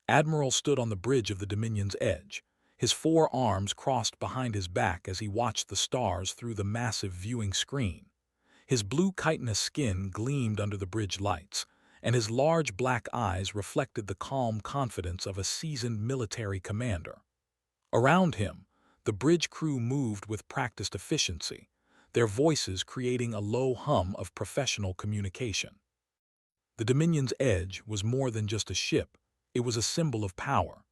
Admiral stood on the bridge of the Dominion's edge, his four arms crossed behind his back as he watched the stars through the massive viewing screen. His blue chitinous skin gleamed under the bridge lights, and his large black eyes reflected the calm confidence of a seasoned military commander. Around him, the bridge crew moved with practiced efficiency, their voices creating a low hum of professional communication. The Dominion's edge was more than just a ship, it was a symbol of power.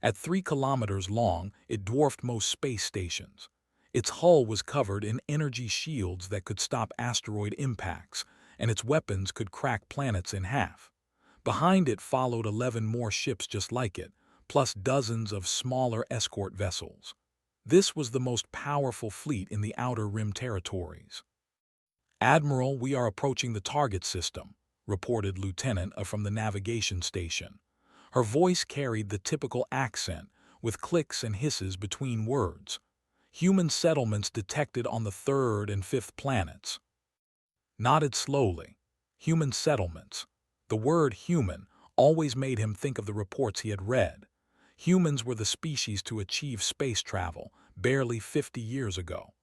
At 3 kilometers long, it dwarfed most space stations. Its hull was covered in energy shields that could stop asteroid impacts, and its weapons could crack planets in half. Behind it followed 11 more ships just like it, plus dozens of smaller escort vessels. This was the most powerful fleet in the Outer Rim territories. "Admiral, we are approaching the target system," reported Lieutenant from the navigation station. Her voice carried the typical accent, with clicks and hisses between words. "Human settlements detected on the 3rd and 5th planets." Nodded slowly. Human settlements. The word human always made him think of the reports he had read. Humans were the species to achieve space travel barely 50 years ago.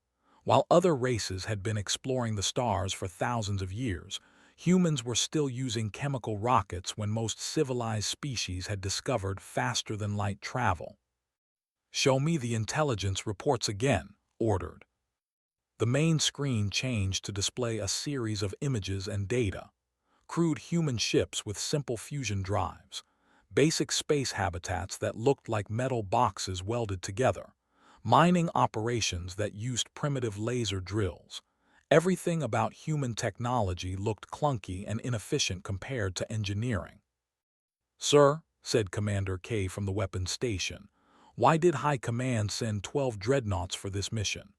While other races had been exploring the stars for thousands of years, humans were still using chemical rockets when most civilized species had discovered faster-than-light travel. "Show me the intelligence reports again," ordered. The main screen changed to display a series of images and data. Crude human ships with simple fusion drives, basic space habitats that looked like metal boxes welded together, mining operations that used primitive laser drills. Everything about human technology looked clunky and inefficient compared to engineering. "Sir," said Commander K from the weapons station, "why did High Command send 12 dreadnoughts for this mission?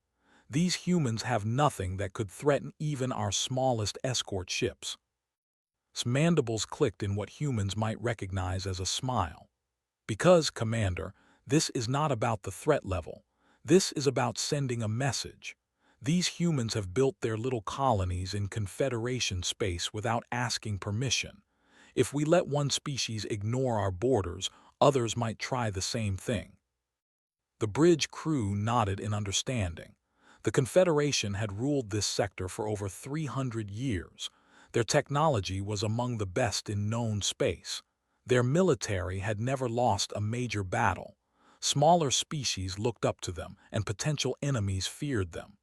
These humans have nothing that could threaten even our smallest escort ships." Mandibles clicked in what humans might recognize as a smile. "Because, Commander, this is not about the threat level. This is about sending a message. These humans have built their little colonies in Confederation space without asking permission. If we let one species ignore our borders, others might try the same thing." The bridge crew nodded in understanding. The Confederation had ruled this sector for over 300 years. Their technology was among the best in known space. Their military had never lost a major battle. Smaller species looked up to them, and potential enemies feared them.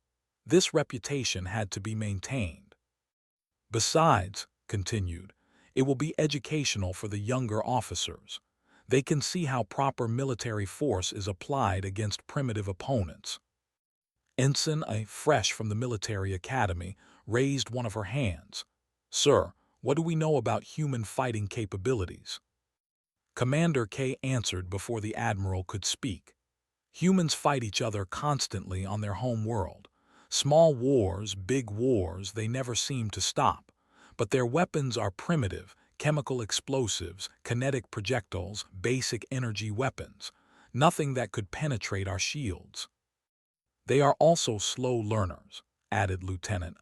This reputation had to be maintained. "Besides," continued, "it will be educational for the younger officers. They can see how proper military force is applied against primitive opponents." Ensign, fresh from the military academy, raised one of her hands. "Sir, what do we know about human fighting capabilities?" Commander K answered before the Admiral could speak. "Humans fight each other constantly on their home world. Small wars, big wars, they never seem to stop. But their weapons are primitive, chemical explosives, kinetic projectiles, basic energy weapons. Nothing that could penetrate our shields." "They are also slow learners," added Lieutenant.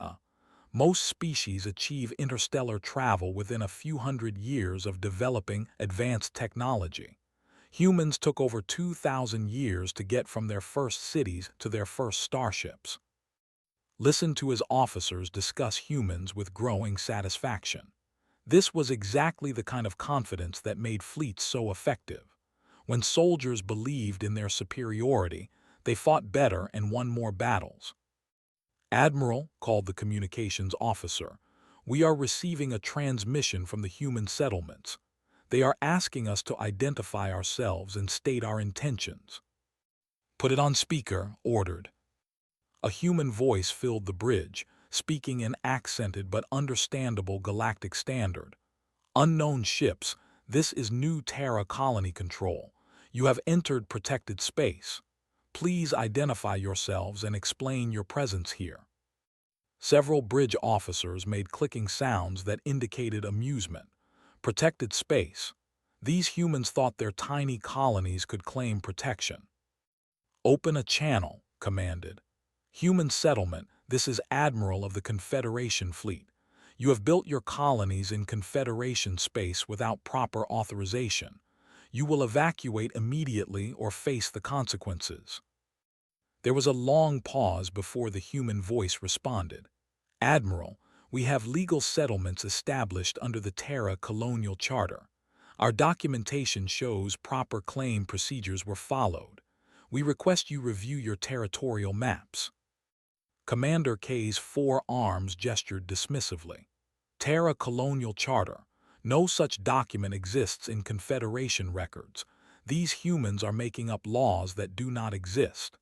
"Most species achieve interstellar travel within a few hundred years of developing advanced technology. Humans took over 2,000 years to get from their first cities to their first starships." Listen to his officers discuss humans with growing satisfaction. This was exactly the kind of confidence that made fleets so effective. When soldiers believed in their superiority, they fought better and won more battles. "Admiral," called the communications officer, "we are receiving a transmission from the human settlements. They are asking us to identify ourselves and state our intentions." "Put it on speaker," ordered. A human voice filled the bridge, speaking in accented but understandable galactic standard. "Unknown ships, this is New Terra Colony Control. You have entered protected space. Please identify yourselves and explain your presence here." Several bridge officers made clicking sounds that indicated amusement. Protected space. These humans thought their tiny colonies could claim protection. "Open a channel," commanded. "Human settlement, this is Admiral of the Confederation Fleet. You have built your colonies in Confederation space without proper authorization. You will evacuate immediately or face the consequences." There was a long pause before the human voice responded. "Admiral, we have legal settlements established under the Terra Colonial Charter. Our documentation shows proper claim procedures were followed. We request you review your territorial maps." Commander K's four arms gestured dismissively. "Terra Colonial Charter. No such document exists in Confederation records. These humans are making up laws that do not exist."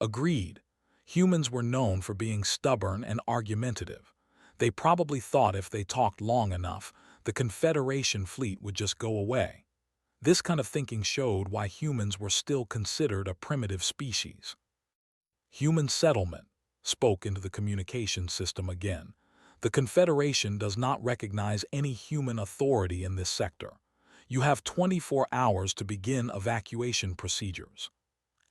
Agreed. Humans were known for being stubborn and argumentative. They probably thought if they talked long enough, the Confederation fleet would just go away. This kind of thinking showed why humans were still considered a primitive species. "Human settlement," spoke into the communication system again. "The Confederation does not recognize any human authority in this sector. You have 24 hours to begin evacuation procedures.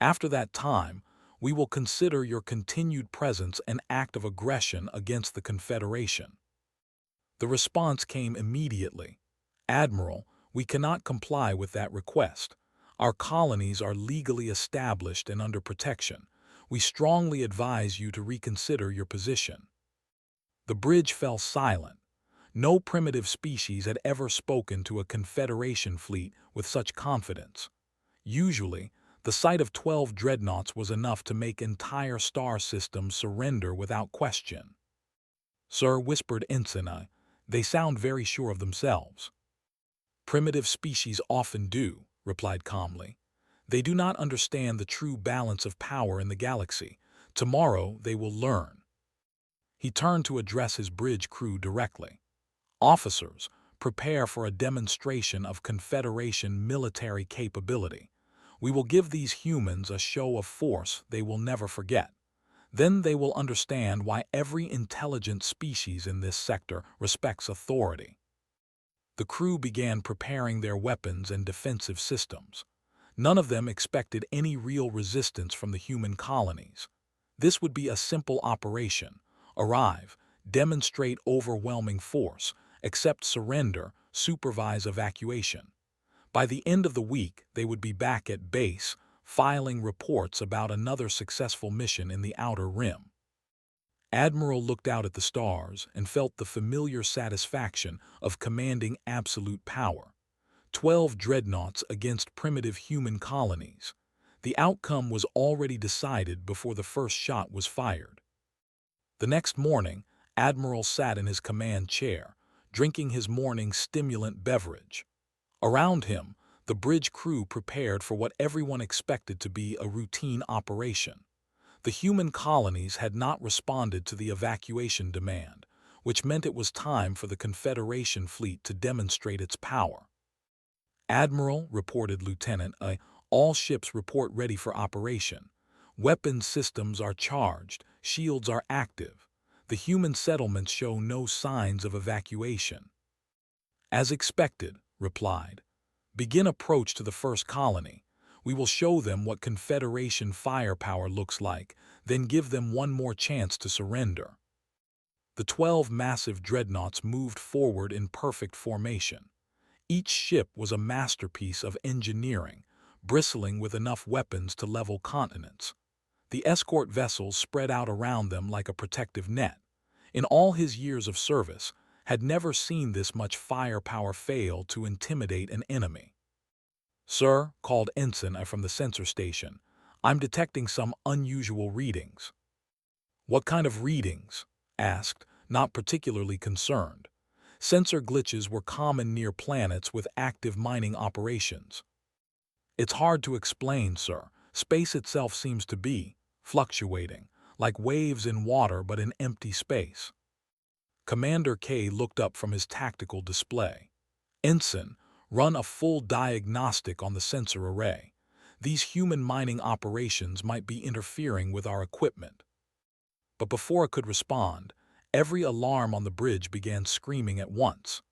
After that time, we will consider your continued presence an act of aggression against the Confederation." The response came immediately. "Admiral, we cannot comply with that request. Our colonies are legally established and under protection. We strongly advise you to reconsider your position." The bridge fell silent. No primitive species had ever spoken to a Confederation fleet with such confidence. Usually, the sight of 12 dreadnoughts was enough to make entire star systems surrender without question. "Sir," whispered Ensign, "they sound very sure of themselves." "Primitive species often do," replied calmly. "They do not understand the true balance of power in the galaxy. Tomorrow they will learn." He turned to address his bridge crew directly. "Officers, prepare for a demonstration of Confederation military capability. We will give these humans a show of force they will never forget. Then they will understand why every intelligent species in this sector respects authority." The crew began preparing their weapons and defensive systems. None of them expected any real resistance from the human colonies. This would be a simple operation: arrive, demonstrate overwhelming force, accept surrender, supervise evacuation. By the end of the week, they would be back at base, filing reports about another successful mission in the Outer Rim. Admiral looked out at the stars and felt the familiar satisfaction of commanding absolute power. 12 dreadnoughts against primitive human colonies. The outcome was already decided before the first shot was fired. The next morning, Admiral sat in his command chair, drinking his morning stimulant beverage. Around him, the bridge crew prepared for what everyone expected to be a routine operation. The human colonies had not responded to the evacuation demand, which meant it was time for the Confederation fleet to demonstrate its power. "Admiral," reported Lieutenant, "all ships report ready for operation. Weapons systems are charged, shields are active. The human settlements show no signs of evacuation." "As expected," replied. "Begin approach to the first colony. We will show them what Confederation firepower looks like, then give them one more chance to surrender." The 12 massive dreadnoughts moved forward in perfect formation. Each ship was a masterpiece of engineering, bristling with enough weapons to level continents. The escort vessels spread out around them like a protective net. In all his years of service, had never seen this much firepower fail to intimidate an enemy. "Sir," called Ensign from the sensor station, "I'm detecting some unusual readings." "What kind of readings?" asked, not particularly concerned. Sensor glitches were common near planets with active mining operations. "It's hard to explain, sir. Space itself seems to be fluctuating, like waves in water but in empty space." Commander K looked up from his tactical display. "Ensign, run a full diagnostic on the sensor array. These human mining operations might be interfering with our equipment." But before it could respond, every alarm on the bridge began screaming at once.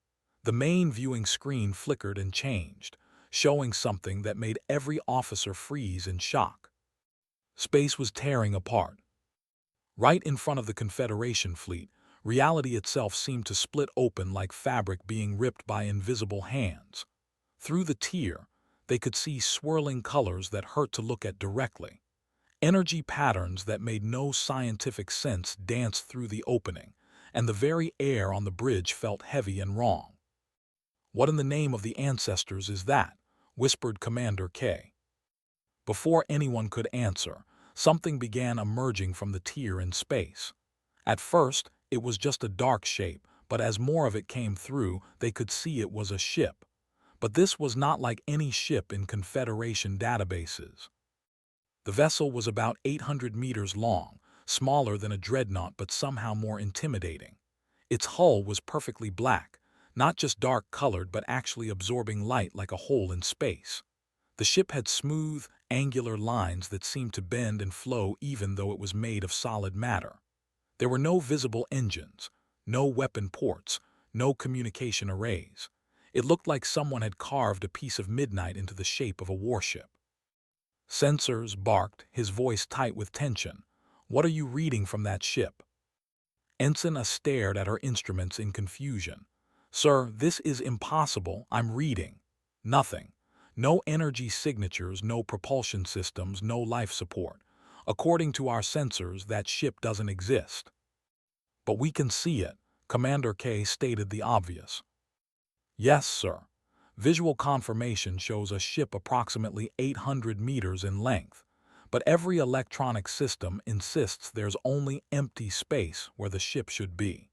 The main viewing screen flickered and changed, showing something that made every officer freeze in shock. Space was tearing apart. Right in front of the Confederation fleet, reality itself seemed to split open like fabric being ripped by invisible hands. Through the tear, they could see swirling colors that hurt to look at directly. Energy patterns that made no scientific sense danced through the opening, and the very air on the bridge felt heavy and wrong. "What in the name of the ancestors is that?" whispered Commander K. Before anyone could answer, something began emerging from the tear in space. At first, it was just a dark shape, but as more of it came through, they could see it was a ship. But this was not like any ship in Confederation databases. The vessel was about 800 meters long, smaller than a dreadnought but somehow more intimidating. Its hull was perfectly black, not just dark-colored but actually absorbing light like a hole in space. The ship had smooth, angular lines that seemed to bend and flow even though it was made of solid matter. There were no visible engines, no weapon ports, no communication arrays. It looked like someone had carved a piece of midnight into the shape of a warship. "Sensors," barked, his voice tight with tension. "What are you reading from that ship?" Ensign stared at her instruments in confusion. "Sir, this is impossible. I'm reading nothing. No energy signatures, no propulsion systems, no life support. According to our sensors, that ship doesn't exist." "But we can see it," Commander K stated the obvious. "Yes, sir. Visual confirmation shows a ship approximately 800 meters in length, but every electronic system insists there's only empty space where the ship should be."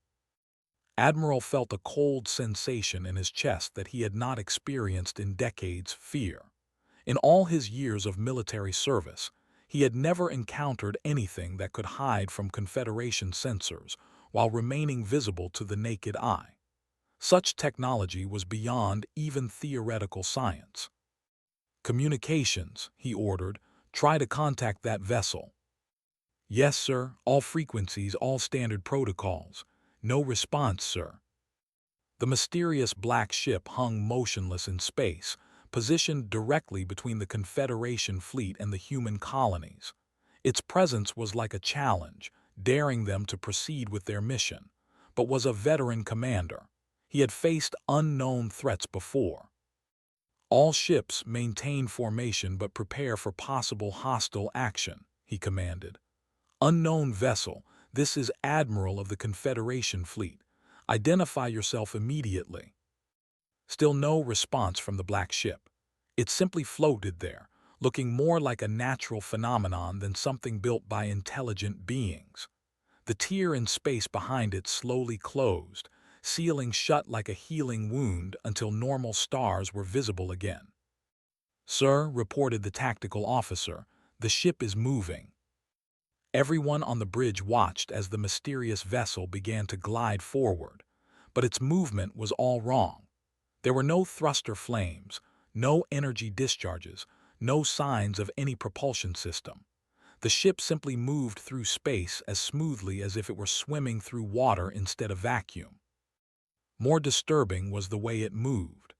Admiral felt a cold sensation in his chest that he had not experienced in decades. Fear. In all his years of military service, he had never encountered anything that could hide from Confederation sensors while remaining visible to the naked eye. Such technology was beyond even theoretical science. "Communications," he ordered. "Try to contact that vessel." "Yes, sir. All frequencies, all standard protocols." "No response, sir." The mysterious black ship hung motionless in space, positioned directly between the Confederation fleet and the human colonies. Its presence was like a challenge, daring them to proceed with their mission, but was a veteran commander. He had faced unknown threats before. "All ships maintain formation but prepare for possible hostile action," he commanded. "Unknown vessel, this is Admiral of the Confederation fleet. Identify yourself immediately." Still no response from the black ship. It simply floated there, looking more like a natural phenomenon than something built by intelligent beings. The tear in space behind it slowly closed, sealing shut like a healing wound until normal stars were visible again. "Sir," reported the tactical officer, "the ship is moving." Everyone on the bridge watched as the mysterious vessel began to glide forward, but its movement was all wrong. There were no thruster flames, no energy discharges, no signs of any propulsion system. The ship simply moved through space as smoothly as if it were swimming through water instead of vacuum. More disturbing was the way it moved.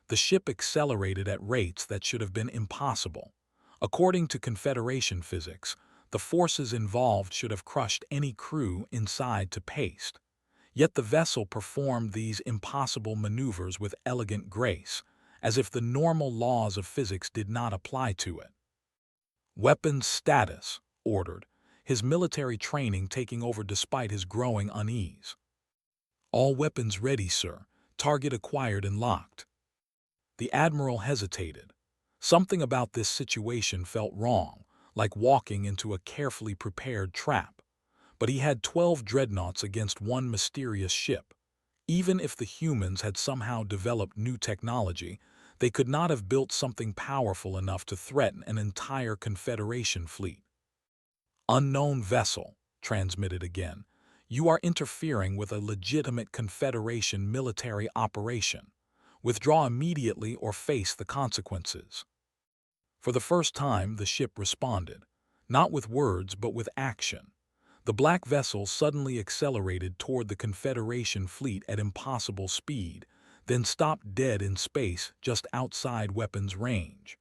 The ship accelerated at rates that should have been impossible. According to Confederation physics, the forces involved should have crushed any crew inside to paste. Yet the vessel performed these impossible maneuvers with elegant grace, as if the normal laws of physics did not apply to it. "Weapons status," ordered, his military training taking over despite his growing unease. "All weapons ready, sir. Target acquired and locked." The Admiral hesitated. Something about this situation felt wrong, like walking into a carefully prepared trap. But he had 12 dreadnoughts against one mysterious ship. Even if the humans had somehow developed new technology, they could not have built something powerful enough to threaten an entire Confederation fleet. "Unknown vessel," transmitted again. "You are interfering with a legitimate Confederation military operation. Withdraw immediately or face the consequences." For the first time, the ship responded, not with words but with action. The black vessel suddenly accelerated toward the Confederation fleet at impossible speed, then stopped dead in space just outside weapons range.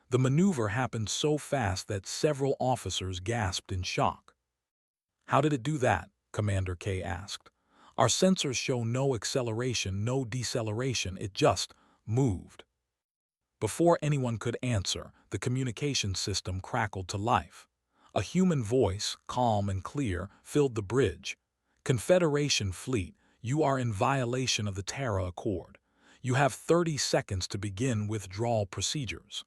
The maneuver happened so fast that several officers gasped in shock. "How did it do that?" Commander K asked. "Our sensors show no acceleration, no deceleration, it just moved." Before anyone could answer, the communication system crackled to life. A human voice, calm and clear, filled the bridge. "Confederation Fleet, you are in violation of the Terra Accord. You have 30 seconds to begin withdrawal procedures."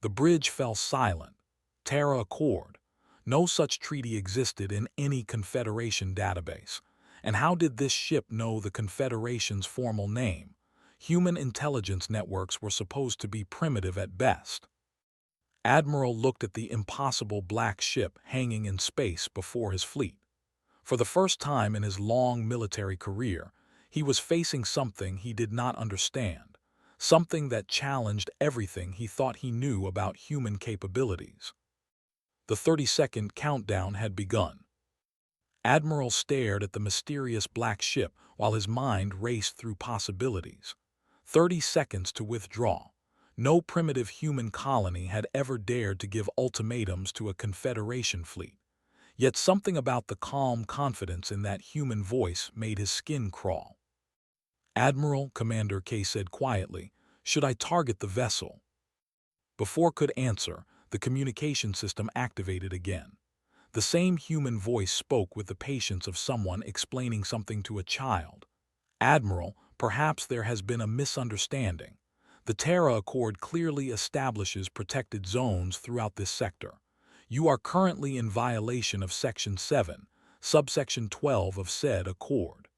The bridge fell silent. Terra Accord. No such treaty existed in any Confederation database. And how did this ship know the Confederation's formal name? Human intelligence networks were supposed to be primitive at best. Admiral looked at the impossible black ship hanging in space before his fleet. For the first time in his long military career, he was facing something he did not understand, something that challenged everything he thought he knew about human capabilities. The 30-second countdown had begun. Admiral stared at the mysterious black ship while his mind raced through possibilities. 30 seconds to withdraw. No primitive human colony had ever dared to give ultimatums to a Confederation fleet. Yet something about the calm confidence in that human voice made his skin crawl. "Admiral," Commander K said quietly, "should I target the vessel?" Before could answer, the communication system activated again. The same human voice spoke with the patience of someone explaining something to a child. "Admiral, perhaps there has been a misunderstanding. The Terra Accord clearly establishes protected zones throughout this sector. You are currently in violation of Section 7, Subsection 12 of said Accord."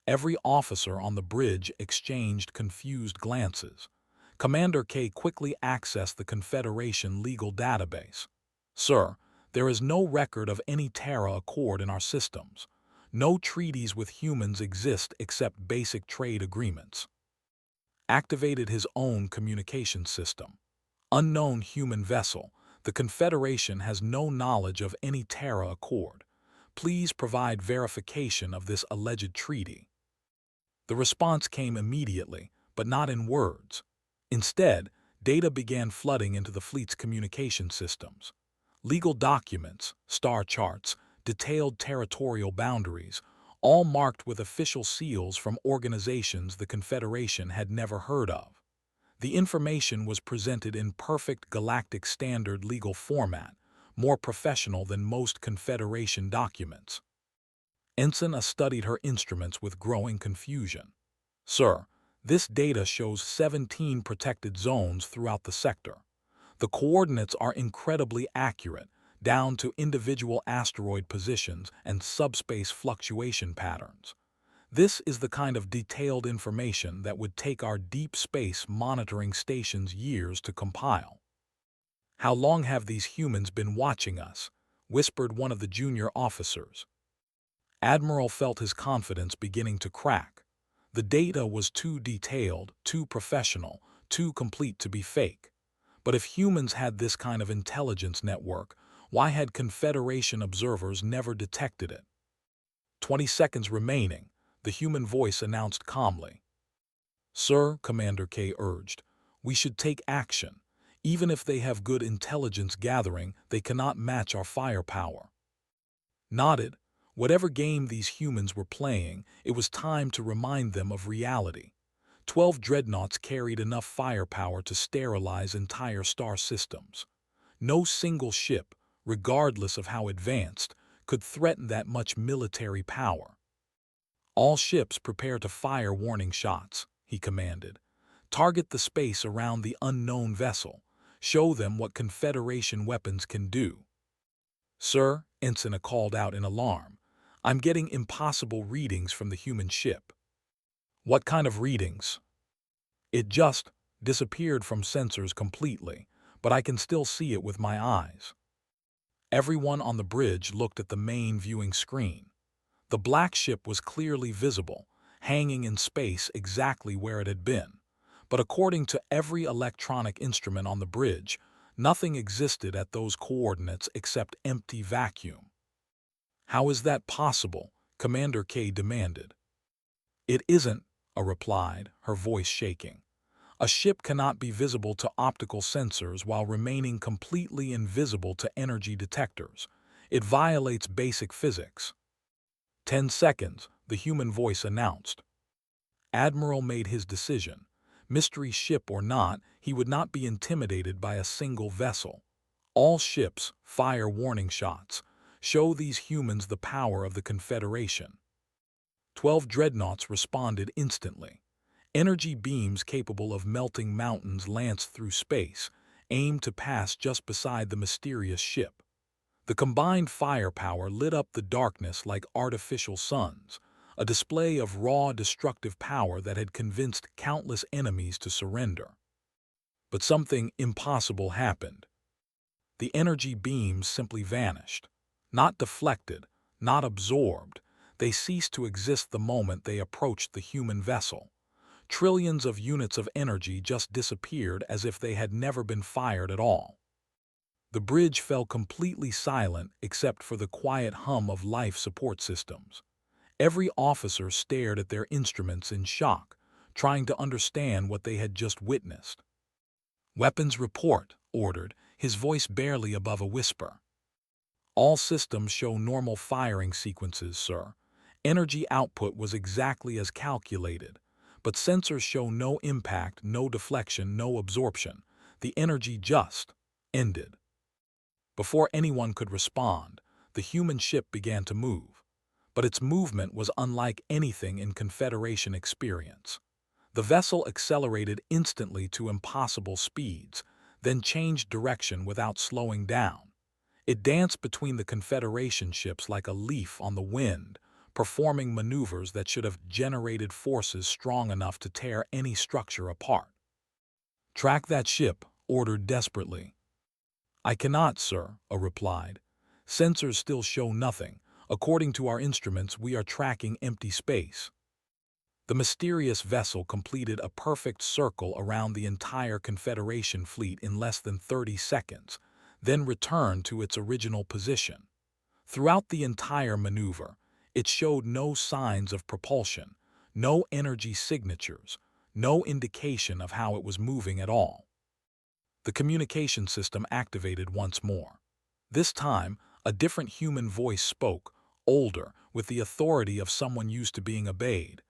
Every officer on the bridge exchanged confused glances. Commander K quickly accessed the Confederation legal database. "Sir, there is no record of any Terra Accord in our systems. No treaties with humans exist except basic trade agreements." Activated his own communication system. "Unknown human vessel. The Confederation has no knowledge of any Terra Accord. Please provide verification of this alleged treaty." The response came immediately, but not in words. Instead, data began flooding into the fleet's communication systems. Legal documents, star charts, detailed territorial boundaries, all marked with official seals from organizations the Confederation had never heard of. The information was presented in perfect galactic standard legal format, more professional than most Confederation documents. Ensign studied her instruments with growing confusion. "Sir, this data shows 17 protected zones throughout the sector. The coordinates are incredibly accurate, down to individual asteroid positions and subspace fluctuation patterns. This is the kind of detailed information that would take our deep space monitoring stations years to compile." "How long have these humans been watching us?" whispered one of the junior officers. Admiral felt his confidence beginning to crack. The data was too detailed, too professional, too complete to be fake. But if humans had this kind of intelligence network, why had Confederation observers never detected it? 20 seconds remaining, the human voice announced calmly. "Sir," Commander K urged, "we should take action. Even if they have good intelligence gathering, they cannot match our firepower." Nodded. Whatever game these humans were playing, it was time to remind them of reality. 12 dreadnoughts carried enough firepower to sterilize entire star systems. No single ship, regardless of how advanced, could threaten that much military power. "All ships prepare to fire warning shots," he commanded. "Target the space around the unknown vessel. Show them what Confederation weapons can do." "Sir," Ensign called out in alarm, "I'm getting impossible readings from the human ship." "What kind of readings?" "It just disappeared from sensors completely, but I can still see it with my eyes." Everyone on the bridge looked at the main viewing screen. The black ship was clearly visible, hanging in space exactly where it had been. But according to every electronic instrument on the bridge, nothing existed at those coordinates except empty vacuum. "How is that possible?" Commander K demanded. "It isn't," a replied, her voice shaking. "A ship cannot be visible to optical sensors while remaining completely invisible to energy detectors. It violates basic physics." 10 seconds, the human voice announced. Admiral made his decision. Mystery ship or not, he would not be intimidated by a single vessel. All ships fire warning shots. Show these humans the power of the Confederation. 12 dreadnoughts responded instantly. Energy beams capable of melting mountains lanced through space, aimed to pass just beside the mysterious ship. The combined firepower lit up the darkness like artificial suns, a display of raw destructive power that had convinced countless enemies to surrender. But something impossible happened. The energy beams simply vanished. Not deflected, not absorbed, they ceased to exist the moment they approached the human vessel. Trillions of units of energy just disappeared as if they had never been fired at all. The bridge fell completely silent except for the quiet hum of life support systems. Every officer stared at their instruments in shock, trying to understand what they had just witnessed. "Weapons report," ordered, his voice barely above a whisper. "All systems show normal firing sequences, sir. Energy output was exactly as calculated, but sensors show no impact, no deflection, no absorption. The energy just ended." Before anyone could respond, the human ship began to move. But its movement was unlike anything in Confederation experience. The vessel accelerated instantly to impossible speeds, then changed direction without slowing down. It danced between the Confederation ships like a leaf on the wind, performing maneuvers that should have generated forces strong enough to tear any structure apart. "Track that ship," ordered desperately. "I cannot, sir," A replied. "Sensors still show nothing. According to our instruments, we are tracking empty space." The mysterious vessel completed a perfect circle around the entire Confederation fleet in less than 30 seconds, then returned to its original position. Throughout the entire maneuver, it showed no signs of propulsion, no energy signatures, no indication of how it was moving at all. The communication system activated once more. This time, a different human voice spoke, older, with the authority of someone used to being obeyed.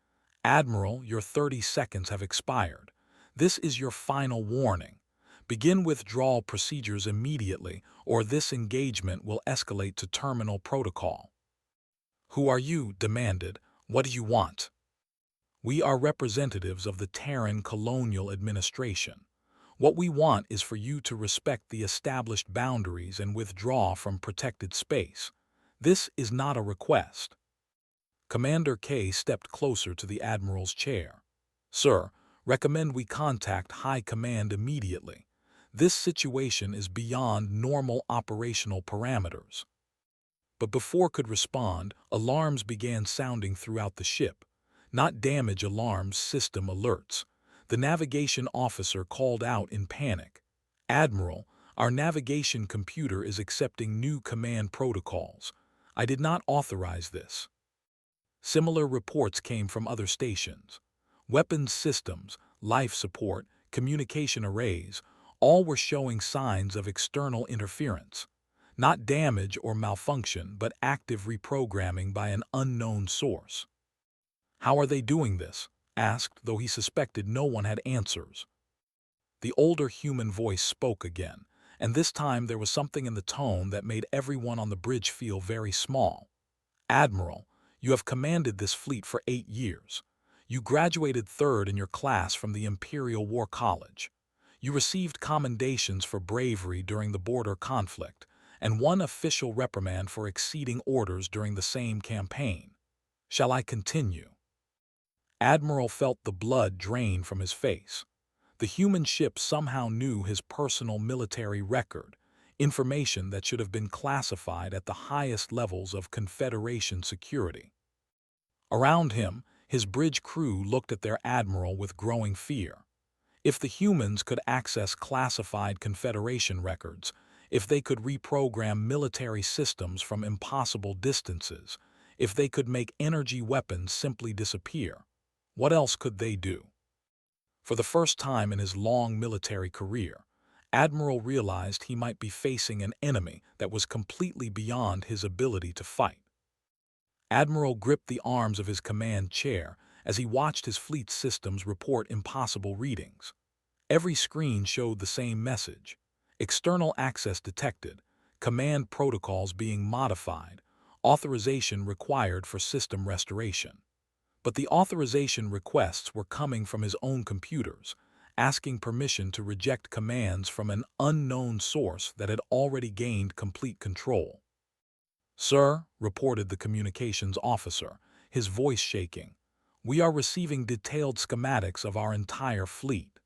"Admiral, your 30 seconds have expired. This is your final warning. Begin withdrawal procedures immediately, or this engagement will escalate to terminal protocol." "Who are you?" demanded. "What do you want?" "We are representatives of the Terran Colonial Administration. What we want is for you to respect the established boundaries and withdraw from protected space. This is not a request." Commander K stepped closer to the Admiral's chair. "Sir, recommend we contact High Command immediately. This situation is beyond normal operational parameters." But before could respond, alarms began sounding throughout the ship. Not damage alarms, system alerts. The navigation officer called out in panic. "Admiral, our navigation computer is accepting new command protocols. I did not authorize this." Similar reports came from other stations. Weapons systems, life support, communication arrays, all were showing signs of external interference. Not damage or malfunction, but active reprogramming by an unknown source. "How are they doing this?" asked, though he suspected no one had answers. The older human voice spoke again, and this time there was something in the tone that made everyone on the bridge feel very small. "Admiral, you have commanded this fleet for 8 years. You graduated third in your class from the Imperial War College. You received commendations for bravery during the border conflict, and one official reprimand for exceeding orders during the same campaign. Shall I continue?" Admiral felt the blood drain from his face. The human ship somehow knew his personal military record, information that should have been classified at the highest levels of Confederation security. Around him, his bridge crew looked at their admiral with growing fear. If the humans could access classified Confederation records, if they could reprogram military systems from impossible distances, if they could make energy weapons simply disappear, what else could they do? For the first time in his long military career, Admiral realized he might be facing an enemy that was completely beyond his ability to fight. Admiral gripped the arms of his command chair, as he watched his fleet's systems report impossible readings. Every screen showed the same message: external access detected, command protocols being modified, authorization required for system restoration. But the authorization requests were coming from his own computers, asking permission to reject commands from an unknown source that had already gained complete control. "Sir," reported the communications officer, his voice shaking, "we are receiving detailed schematics of our entire fleet."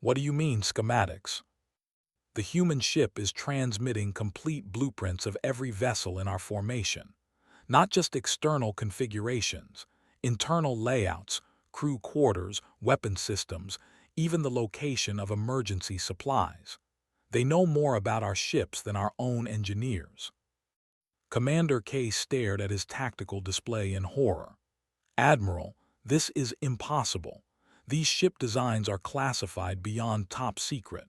"What do you mean, schematics?" "The human ship is transmitting complete blueprints of every vessel in our formation. Not just external configurations, internal layouts, crew quarters, weapon systems, even the location of emergency supplies. They know more about our ships than our own engineers." Commander K stared at his tactical display in horror. "Admiral, this is impossible. These ship designs are classified beyond top secret.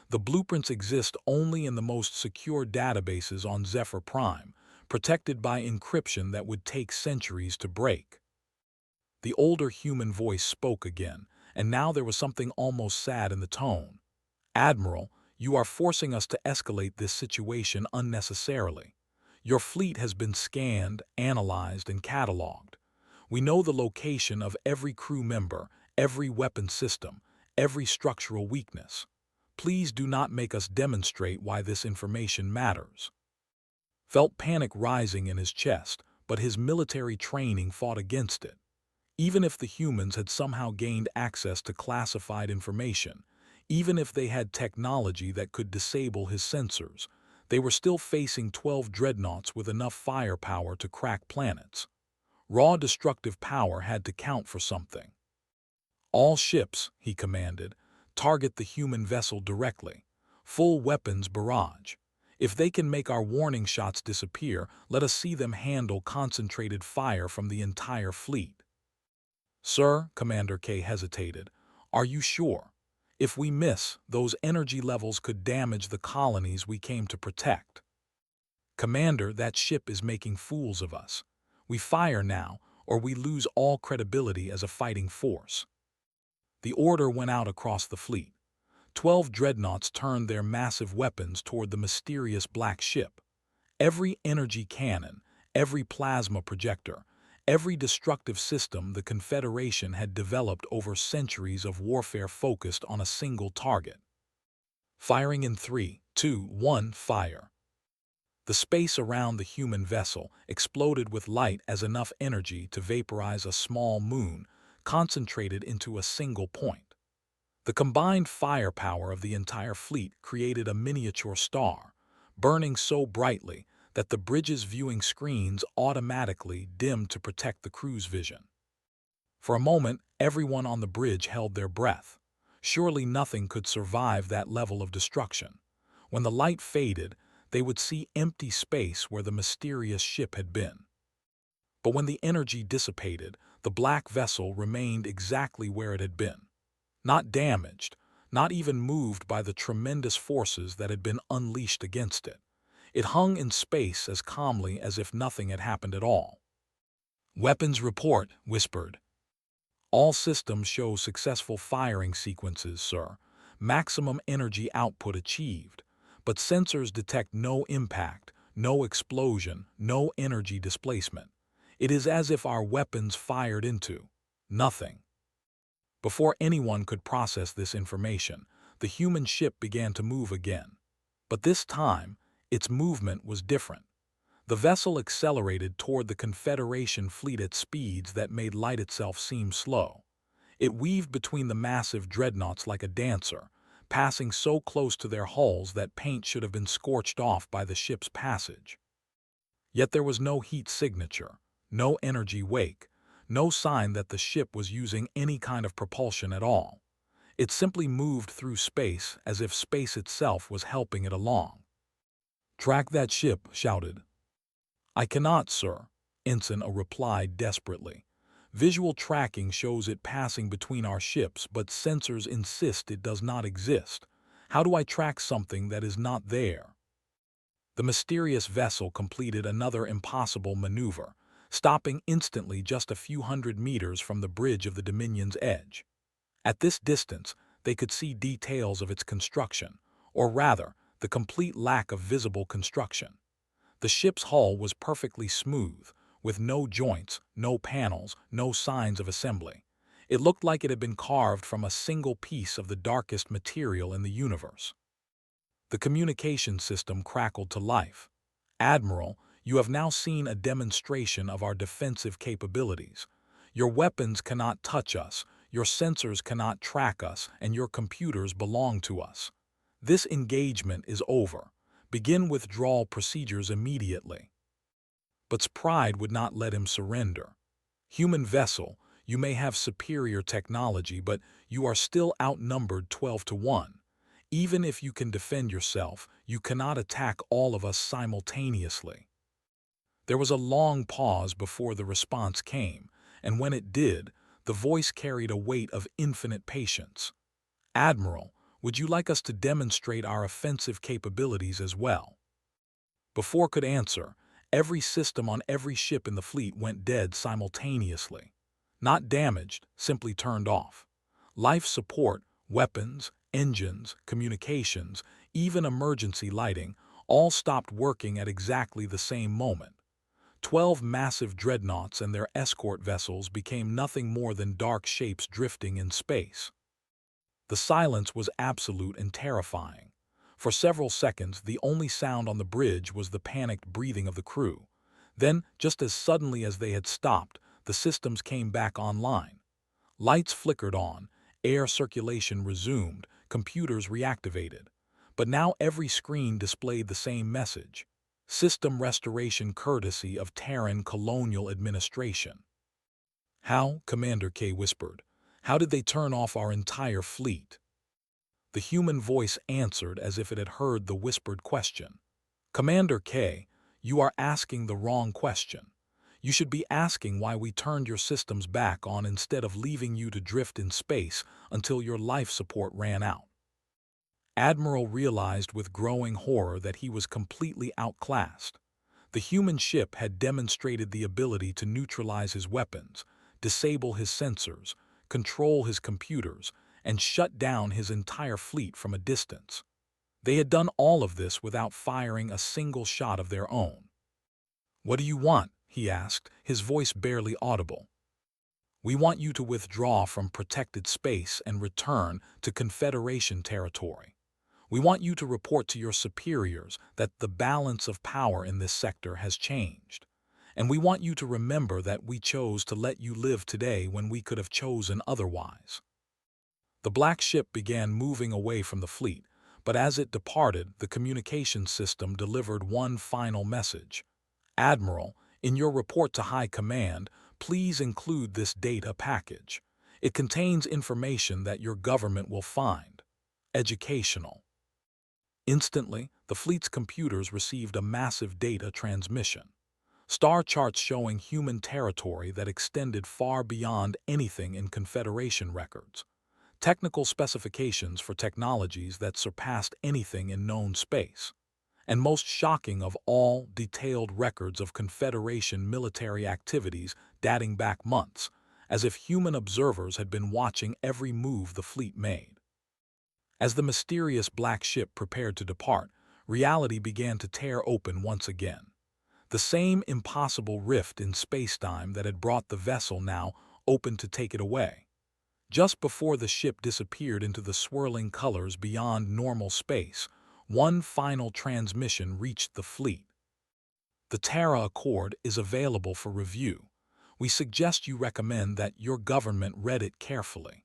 The blueprints exist only in the most secure databases on Zephyr Prime, protected by encryption that would take centuries to break." The older human voice spoke again, and now there was something almost sad in the tone. "Admiral, you are forcing us to escalate this situation unnecessarily. Your fleet has been scanned, analyzed, and cataloged. We know the location of every crew member, every weapon system, every structural weakness. Please do not make us demonstrate why this information matters." Felt panic rising in his chest, but his military training fought against it. Even if the humans had somehow gained access to classified information, even if they had technology that could disable his sensors, they were still facing 12 dreadnoughts with enough firepower to crack planets. Raw destructive power had to count for something. "All ships," he commanded, "target the human vessel directly. Full weapons barrage. If they can make our warning shots disappear, let us see them handle concentrated fire from the entire fleet." "Sir," Commander K hesitated, "are you sure? If we miss, those energy levels could damage the colonies we came to protect." "Commander, that ship is making fools of us. We fire now, or we lose all credibility as a fighting force." The order went out across the fleet. 12 dreadnoughts turned their massive weapons toward the mysterious black ship. Every energy cannon, every plasma projector, every destructive system the Confederation had developed over centuries of warfare focused on a single target. Firing in 3, 2, 1, fire. The space around the human vessel exploded with light as enough energy to vaporize a small moon, concentrated into a single point. The combined firepower of the entire fleet created a miniature star, burning so brightly that the bridge's viewing screens automatically dimmed to protect the crew's vision. For a moment, everyone on the bridge held their breath. Surely nothing could survive that level of destruction. When the light faded, they would see empty space where the mysterious ship had been. But when the energy dissipated, the black vessel remained exactly where it had been. Not damaged, not even moved by the tremendous forces that had been unleashed against it. It hung in space as calmly as if nothing had happened at all. "Weapons report," whispered. "All systems show successful firing sequences, sir. Maximum energy output achieved. But sensors detect no impact, no explosion, no energy displacement. It is as if our weapons fired into nothing." Before anyone could process this information, the human ship began to move again. But this time, its movement was different. The vessel accelerated toward the Confederation fleet at speeds that made light itself seem slow. It weaved between the massive dreadnoughts like a dancer, passing so close to their hulls that paint should have been scorched off by the ship's passage. Yet there was no heat signature, no energy wake, no sign that the ship was using any kind of propulsion at all. It simply moved through space as if space itself was helping it along. "Track that ship," shouted. "I cannot, sir," Ensign A replied desperately. "Visual tracking shows it passing between our ships, but sensors insist it does not exist. How do I track something that is not there?" The mysterious vessel completed another impossible maneuver, stopping instantly just a few hundred meters from the bridge of the Dominion's edge. At this distance, they could see details of its construction, or rather, the complete lack of visible construction. The ship's hull was perfectly smooth, with no joints, no panels, no signs of assembly. It looked like it had been carved from a single piece of the darkest material in the universe. The communication system crackled to life. "Admiral, you have now seen a demonstration of our defensive capabilities. Your weapons cannot touch us, your sensors cannot track us, and your computers belong to us. This engagement is over. Begin withdrawal procedures immediately." But pride would not let him surrender. "Human vessel, you may have superior technology, but you are still outnumbered 12 to 1. Even if you can defend yourself, you cannot attack all of us simultaneously." There was a long pause before the response came, and when it did, the voice carried a weight of infinite patience. "Admiral, would you like us to demonstrate our offensive capabilities as well?" Before could answer, every system on every ship in the fleet went dead simultaneously. Not damaged, simply turned off. Life support, weapons, engines, communications, even emergency lighting, all stopped working at exactly the same moment. 12 massive dreadnoughts and their escort vessels became nothing more than dark shapes drifting in space. The silence was absolute and terrifying. For several seconds, the only sound on the bridge was the panicked breathing of the crew. Then, just as suddenly as they had stopped, the systems came back online. Lights flickered on, air circulation resumed, computers reactivated. But now every screen displayed the same message: "System restoration courtesy of Terran Colonial Administration." "How?" Commander K whispered. "How did they turn off our entire fleet?" The human voice answered as if it had heard the whispered question. "Commander K, you are asking the wrong question. You should be asking why we turned your systems back on instead of leaving you to drift in space until your life support ran out." Admiral realized with growing horror that he was completely outclassed. The human ship had demonstrated the ability to neutralize his weapons, disable his sensors, control his computers, and shut down his entire fleet from a distance. They had done all of this without firing a single shot of their own. "What do you want?" he asked, his voice barely audible. "We want you to withdraw from protected space and return to Confederation territory. We want you to report to your superiors that the balance of power in this sector has changed. And we want you to remember that we chose to let you live today when we could have chosen otherwise." The black ship began moving away from the fleet, but as it departed, the communications system delivered one final message. "Admiral, in your report to High Command, please include this data package. It contains information that your government will find educational." Instantly, the fleet's computers received a massive data transmission. Star charts showing human territory that extended far beyond anything in Confederation records. Technical specifications for technologies that surpassed anything in known space. And most shocking of all, detailed records of Confederation military activities dating back months, as if human observers had been watching every move the fleet made. As the mysterious black ship prepared to depart, reality began to tear open once again. The same impossible rift in spacetime that had brought the vessel now opened to take it away. Just before the ship disappeared into the swirling colors beyond normal space, one final transmission reached the fleet. "The Terra Accord is available for review. We suggest you recommend that your government read it carefully."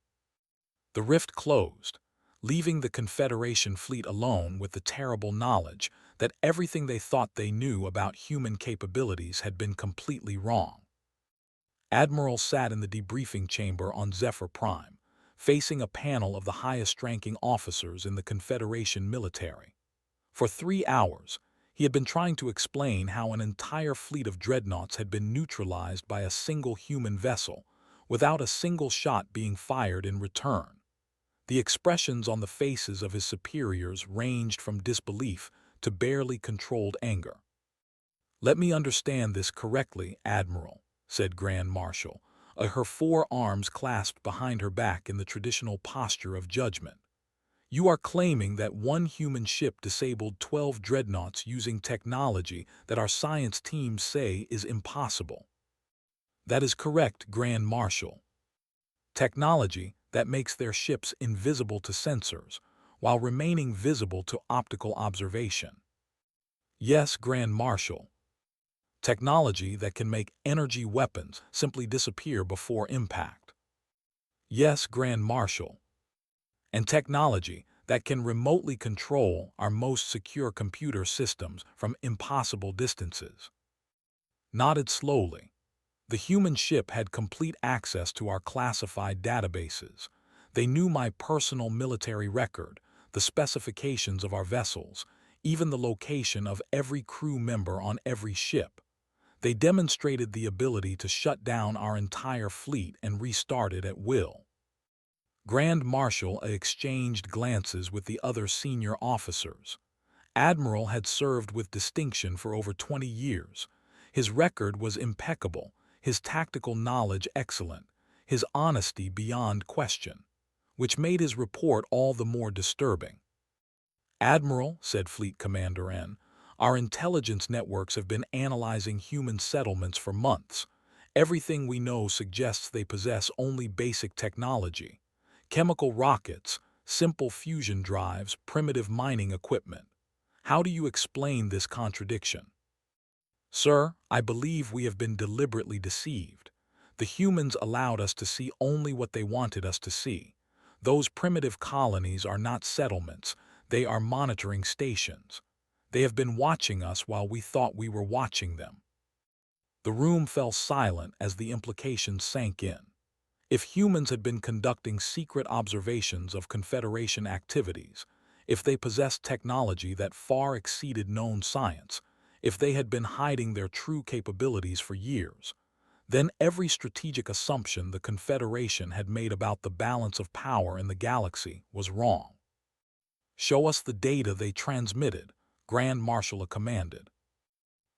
The rift closed, leaving the Confederation fleet alone with the terrible knowledge that everything they thought they knew about human capabilities had been completely wrong. Admiral sat in the debriefing chamber on Zephyr Prime, facing a panel of the highest-ranking officers in the Confederation military. For 3 hours, he had been trying to explain how an entire fleet of dreadnoughts had been neutralized by a single human vessel, without a single shot being fired in return. The expressions on the faces of his superiors ranged from disbelief to barely controlled anger. "Let me understand this correctly, Admiral," said Grand Marshal, her forearms clasped behind her back in the traditional posture of judgment. "You are claiming that one human ship disabled 12 dreadnoughts using technology that our science teams say is impossible." "That is correct, Grand Marshal. Technology that makes their ships invisible to sensors, while remaining visible to optical observation." "Yes, Grand Marshal. Technology that can make energy weapons simply disappear before impact." "Yes, Grand Marshal. And technology that can remotely control our most secure computer systems from impossible distances." Nodded slowly. The human ship had complete access to our classified databases. They knew my personal military record, the specifications of our vessels, even the location of every crew member on every ship. They demonstrated the ability to shut down our entire fleet and restart it at will. Grand Marshal exchanged glances with the other senior officers. Admiral had served with distinction for over 20 years. His record was impeccable, his tactical knowledge excellent, his honesty beyond question, which made his report all the more disturbing. "Admiral," said Fleet Commander N, "our intelligence networks have been analyzing human settlements for months. Everything we know suggests they possess only basic technology: chemical rockets, simple fusion drives, primitive mining equipment. How do you explain this contradiction?" "Sir, I believe we have been deliberately deceived. The humans allowed us to see only what they wanted us to see. Those primitive colonies are not settlements, they are monitoring stations. They have been watching us while we thought we were watching them." The room fell silent as the implications sank in. If humans had been conducting secret observations of Confederation activities, if they possessed technology that far exceeded known science, if they had been hiding their true capabilities for years, then every strategic assumption the Confederation had made about the balance of power in the galaxy was wrong. "Show us the data they transmitted," Grand Marshal commanded.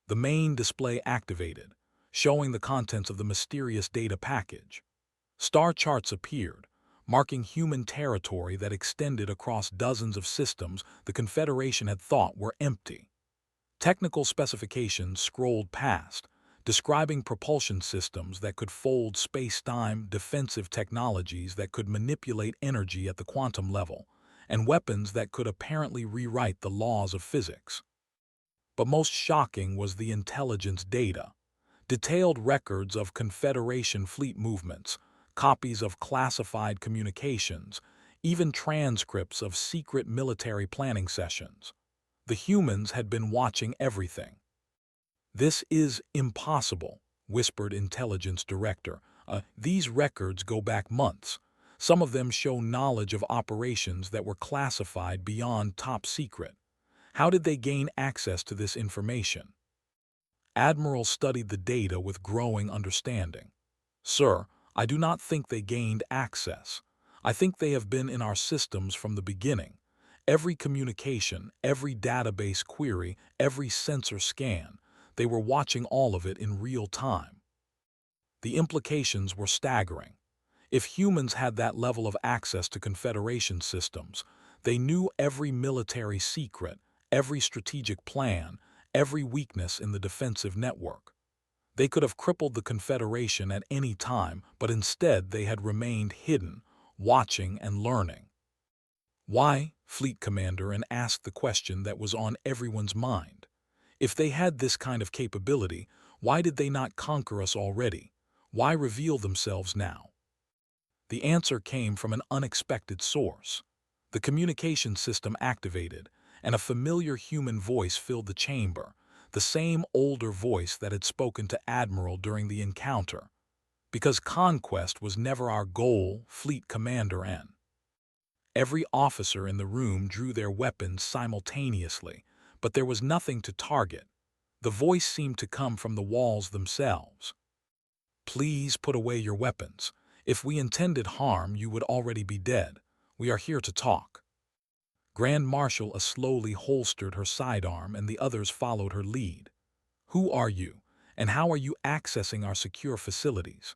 The main display activated, showing the contents of the mysterious data package. Star charts appeared, marking human territory that extended across dozens of systems the Confederation had thought were empty. Technical specifications scrolled past, describing propulsion systems that could fold space-time, defensive technologies that could manipulate energy at the quantum level, and weapons that could apparently rewrite the laws of physics. But most shocking was the intelligence data. Detailed records of Confederation fleet movements, copies of classified communications, even transcripts of secret military planning sessions. The humans had been watching everything. "This is impossible," whispered Intelligence Director. These records go back months. Some of them show knowledge of operations that were classified beyond top secret. How did they gain access to this information?" Admiral studied the data with growing understanding. "Sir, I do not think they gained access. I think they have been in our systems from the beginning. Every communication, every database query, every sensor scan, they were watching all of it in real time." The implications were staggering. If humans had that level of access to Confederation systems, they knew every military secret, every strategic plan, every weakness in the defensive network. They could have crippled the Confederation at any time, but instead they had remained hidden, watching and learning. "Why?" Fleet Commander and asked the question that was on everyone's mind. If they had this kind of capability, why did they not conquer us already? Why reveal themselves now? The answer came from an unexpected source. The communication system activated, and a familiar human voice filled the chamber, the same older voice that had spoken to Admiral during the encounter. "Because conquest was never our goal, Fleet Commander N." Every officer in the room drew their weapons simultaneously, but there was nothing to target. The voice seemed to come from the walls themselves. "Please put away your weapons. If we intended harm, you would already be dead. We are here to talk." Grand Marshal slowly holstered her sidearm and the others followed her lead. Who are you, and how are you accessing our secure facilities?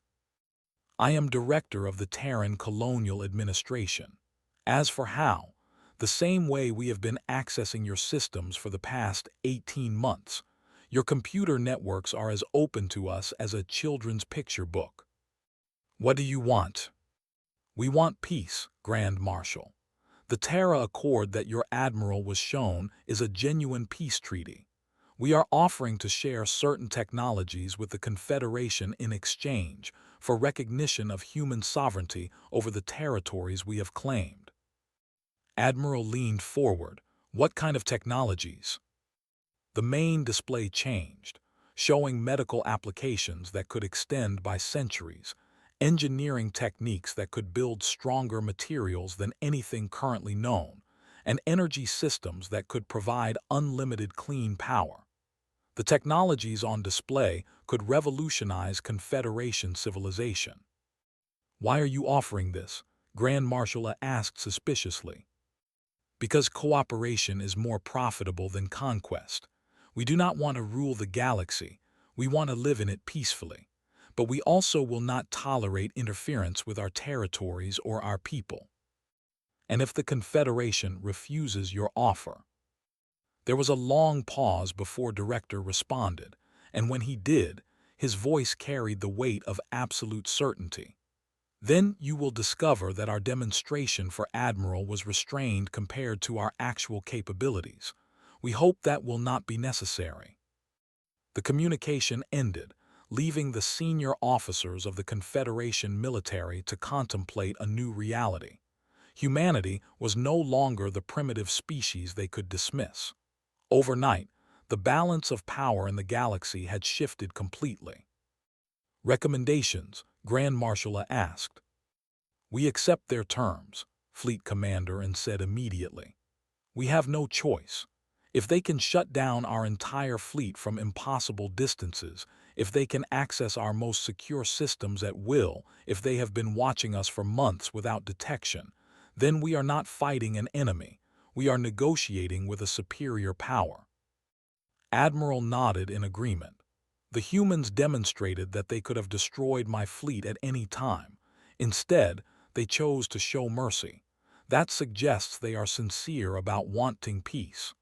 I am Director of the Terran Colonial Administration. As for how, the same way we have been accessing your systems for the past 18 months. Your computer networks are as open to us as a children's picture book. What do you want? We want peace, Grand Marshal. The Terra Accord that your admiral was shown is a genuine peace treaty. We are offering to share certain technologies with the Confederation in exchange for recognition of human sovereignty over the territories we have claimed. Admiral leaned forward. What kind of technologies? The main display changed, showing medical applications that could extend by centuries, engineering techniques that could build stronger materials than anything currently known, and energy systems that could provide unlimited clean power. The technologies on display could revolutionize Confederation civilization. Why are you offering this? Grand Marshal asked suspiciously. Because cooperation is more profitable than conquest. We do not want to rule the galaxy, we want to live in it peacefully. But we also will not tolerate interference with our territories or our people. And if the Confederation refuses your offer? There was a long pause before Director responded, and when he did, his voice carried the weight of absolute certainty. Then you will discover that our demonstration for Admiral was restrained compared to our actual capabilities. We hope that will not be necessary. The communication ended, leaving the senior officers of the Confederation military to contemplate a new reality. Humanity was no longer the primitive species they could dismiss. Overnight, the balance of power in the galaxy had shifted completely. Recommendations, Grand Marshal asked. We accept their terms, Fleet Commander said immediately. We have no choice. If they can shut down our entire fleet from impossible distances, if they can access our most secure systems at will, if they have been watching us for months without detection, then we are not fighting an enemy, we are negotiating with a superior power. Admiral nodded in agreement. The humans demonstrated that they could have destroyed my fleet at any time. Instead, they chose to show mercy. That suggests they are sincere about wanting peace.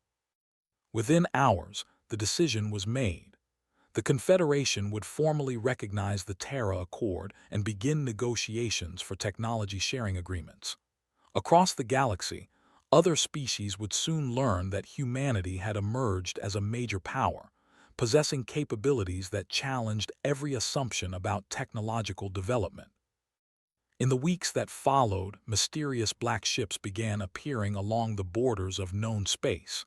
Within hours, the decision was made. The Confederation would formally recognize the Terra Accord and begin negotiations for technology sharing agreements. Across the galaxy, other species would soon learn that humanity had emerged as a major power, possessing capabilities that challenged every assumption about technological development. In the weeks that followed, mysterious black ships began appearing along the borders of known space.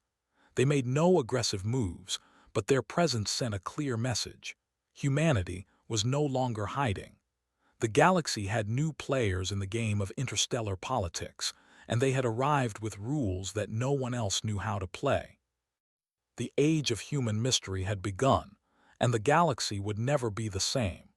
They made no aggressive moves, but their presence sent a clear message. Humanity was no longer hiding. The galaxy had new players in the game of interstellar politics, and they had arrived with rules that no one else knew how to play. The age of human mystery had begun, and the galaxy would never be the same.